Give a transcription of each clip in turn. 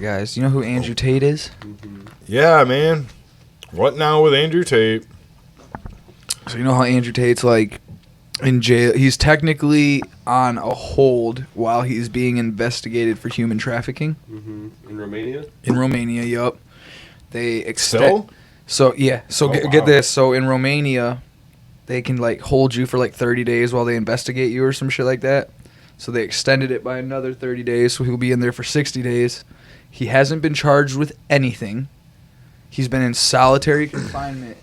guys. You know who Andrew Tate is? Mm-hmm. Yeah, man. What now with Andrew Tate? So you know how Andrew Tate's like in jail. He's technically on a hold while he's being investigated for human trafficking. Mm-hmm. In Romania? In Romania, yup. They extend. Still? So yeah. So Oh, get wow. this. So in Romania, they can like hold you for like 30 days while they investigate you or some shit like that. So they extended it by another 30 days. So he'll be in there for 60 days. He hasn't been charged with anything. He's been in solitary confinement.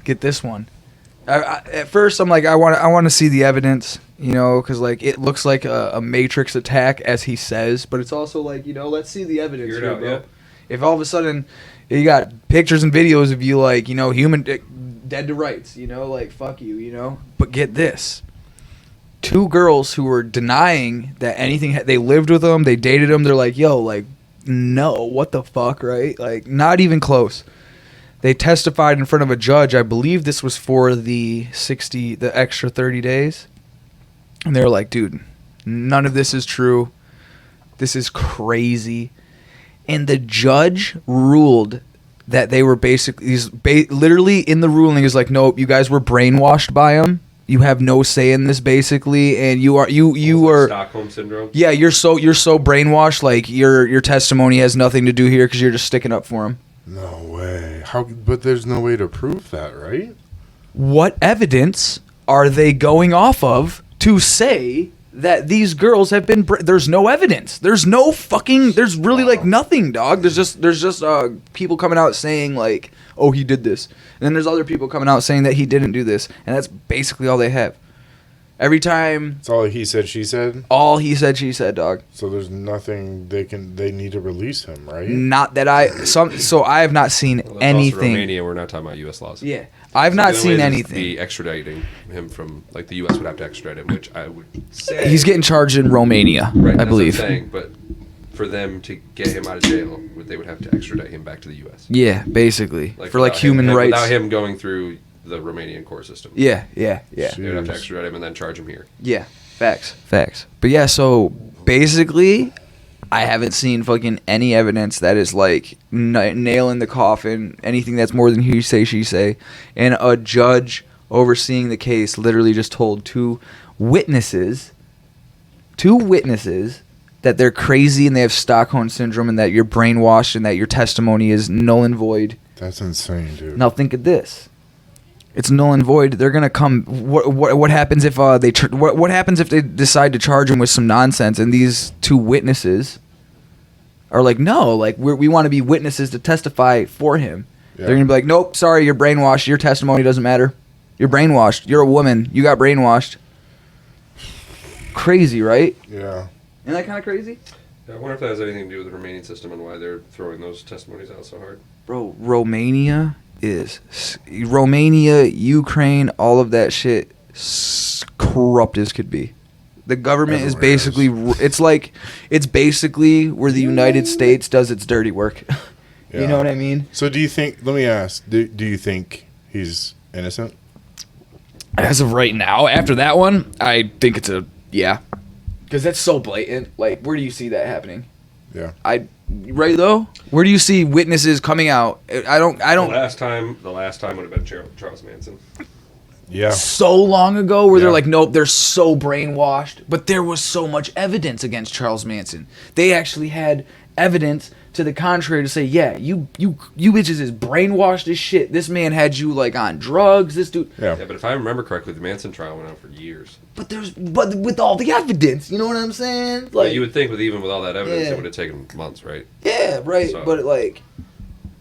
Get this one. At first, I'm like, I want to see the evidence, you know, because like it looks like a Matrix attack, as he says, but it's also like, you know, let's see the evidence Figure it here, out, bro. yeah. If all of a sudden you got pictures and videos of you like, you know, human dead to rights, you know, like fuck you, you know. But get this. 2 girls who were denying that anything, they lived with him, they dated him, they're like, yo, like, no, what the fuck, right? Like, not even close. They testified in front of a judge. I believe this was for the extra 30 days. And they were like, dude, none of this is true. This is crazy. And the judge ruled that they were basically, literally in the ruling is like, nope, you guys were brainwashed by him. You have no say in this, basically, and you are Stockholm syndrome. Yeah, you're so brainwashed. Like your testimony has nothing to do here because you're just sticking up for him. No way. How? But there's no way to prove that, right? What evidence are they going off of to say that these girls have been? There's no evidence. There's no fucking. There's really like nothing, dog. There's just people coming out saying like, oh, he did this, and then there's other people coming out saying that he didn't do this, and that's basically all they have. Every time, It's all he said, she said. all he said, she said, dog. So there's nothing they need to release him, right? Not that so I have not seen Well, that's anything. Also Romania, we're not talking about U.S. laws. Yeah, I've So not the only seen way is anything. Be extraditing him from, like, the U.S. would have to extradite him, which I would say. He's getting charged in Romania, right, I that's believe. What I'm saying, but for them to get him out of jail, they would have to extradite him back to the U.S. Yeah, basically for like without human him, rights. Without him going through the Romanian court system. Yeah. They would have to Jeez. extradite him and then charge him here. Yeah, facts. But yeah, so basically, I haven't seen fucking any evidence that is like nail in the coffin, anything that's more than he say, she say. And a judge overseeing the case literally just told two witnesses that they're crazy and they have Stockholm syndrome and that you're brainwashed and that your testimony is null and void. That's insane, dude. Now think of this. It's null and void. They're gonna come. What happens if what happens if they decide to charge him with some nonsense and these 2 witnesses are like, no, like we want to be witnesses to testify for him. Yeah. They're gonna be like, nope, sorry, you're brainwashed. Your testimony doesn't matter. You're brainwashed. You're a woman. You got brainwashed. Crazy, right? Yeah. Isn't that kind of crazy? I wonder if that has anything to do with the Romanian system and why they're throwing those testimonies out so hard. Bro, Romania, Ukraine, all of that shit, corrupt as could be. The government is Everywhere basically, it's basically where the United States does its dirty work. You Yeah. know what I mean? So do you think? Let me ask. Do you think he's innocent? As of right now, after that one, I think it's yeah. Because that's so blatant. Like, where do you see that happening? Yeah. Right though? Where do you see witnesses coming out? I don't. The last time would have been Charles Manson. Yeah. So long ago where they're Yeah. like, nope, they're so brainwashed. But there was so much evidence against Charles Manson. They actually had evidence to the contrary to say, yeah, you bitches is brainwashed as shit. This man had you like on drugs. This dude. Yeah. Yeah, but if I remember correctly, the Manson trial went on for years. But with all the evidence, you know what I'm saying? Like, Well, you would think even with all that evidence, Yeah. it would have taken months, right? yeah, right. So- But like,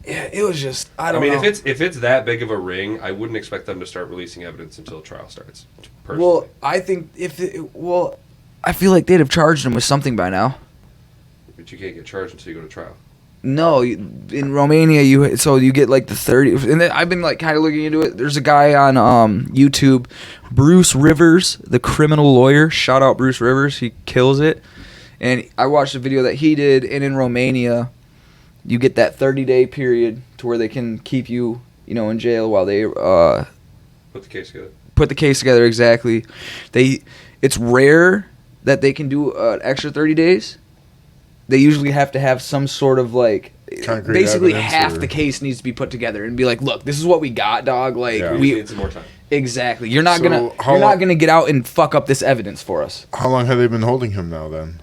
yeah, it was just I I don't mean, know. if it's that big of a ring, I wouldn't expect them to start releasing evidence until trial starts. Personally. Well, I think I feel like they'd have charged him with something by now. But you can't get charged until you go to trial. No, in Romania, you get like the 30, and then I've been like kind of looking into it. There's a guy on YouTube, Bruce Rivers, the criminal lawyer. Shout out Bruce Rivers, he kills it. And I watched a video that he did, and in Romania, you get that 30-day period to where they can keep you, in jail while they Put the case together. put the case together. Exactly. It's rare that they can do an extra 30 days. they usually have to have some sort of like Concrete basically evidence half or- the case needs to be put together and be like, look, this is what we got, dog. Like Yeah. We we need some more time. exactly. You're not So gonna how you're long- not gonna get out and fuck up this evidence for us. How long have they been holding him now then?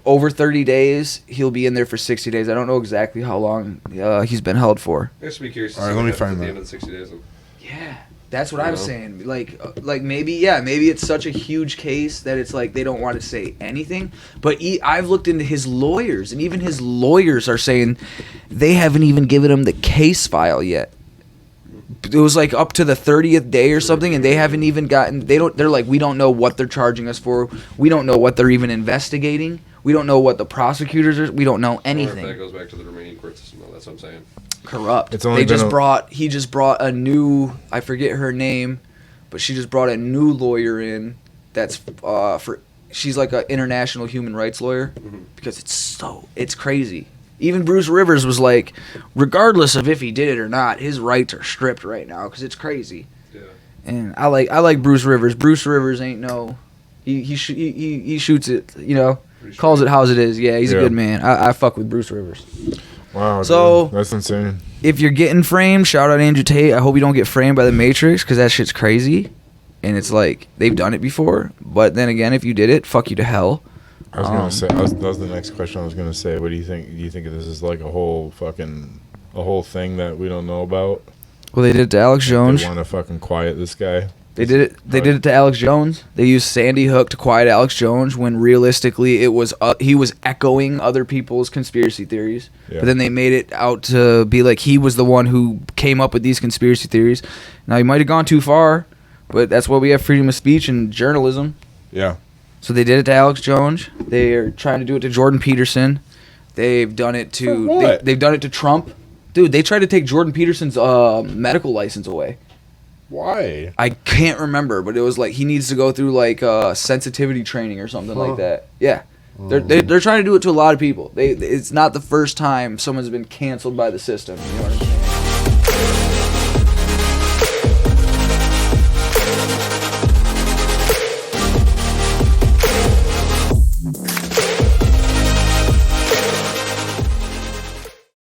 Over 30 days, he'll be in there for 60 days. I don't know exactly how long he's been held for. I should be curious to All see right, what let me happens find at the that. end of the 60 days. Yeah, that's what You I'm know? saying. Like maybe it's such a huge case that it's like they don't want to say anything. But I've looked into his lawyers, and even his lawyers are saying they haven't even given him the case file yet. It was like up to the 30th day or something, and they haven't even gotten. They're like, we don't know what they're charging us for. We don't know what they're even investigating. We don't know what the prosecutors are. We don't know Or if anything. that goes back to the Romanian court system, though. That's what I'm saying. Corrupt. It's only He just been brought a new, I forget her name, but she just brought a new lawyer in that's she's like an international human rights lawyer because it's crazy. Even Bruce Rivers was like, regardless of if he did it or not, his rights are stripped right now because it's crazy. Yeah. And I like Bruce Rivers. Bruce Rivers ain't no, he shoots it, you know, Pretty sure. calls it how it is. Yeah, he's a Yeah. good man. I fuck with Bruce Rivers. Wow. So- dude, that's insane. If you're getting framed, shout out Andrew Tate. I hope you don't get framed by the Matrix because that shit's crazy. And it's like, they've done it before. But then again, if you did it, fuck you to hell. I was gonna say that was the next question I was gonna say. What do you think? Do you think this is like a whole thing that we don't know about? Well, they did it to Alex Jones. They want to fucking quiet this guy. They did it. They did it to Alex Jones. They used Sandy Hook to quiet Alex Jones when realistically it was he was echoing other people's conspiracy theories. Yeah. But then they made it out to be like he was the one who came up with these conspiracy theories. Now he might have gone too far, but that's why we have freedom of speech and journalism. Yeah. So they did it to Alex Jones. They're trying to do it to Jordan Peterson. They've done it For to what? they've done it to Trump. Dude, they tried to take Jordan Peterson's medical license away. Why? I can't remember, but it was like he needs to go through like sensitivity training or something like that. Yeah, they're trying to do it to a lot of people. It's not the first time someone's been canceled by the system. You know what I'm saying?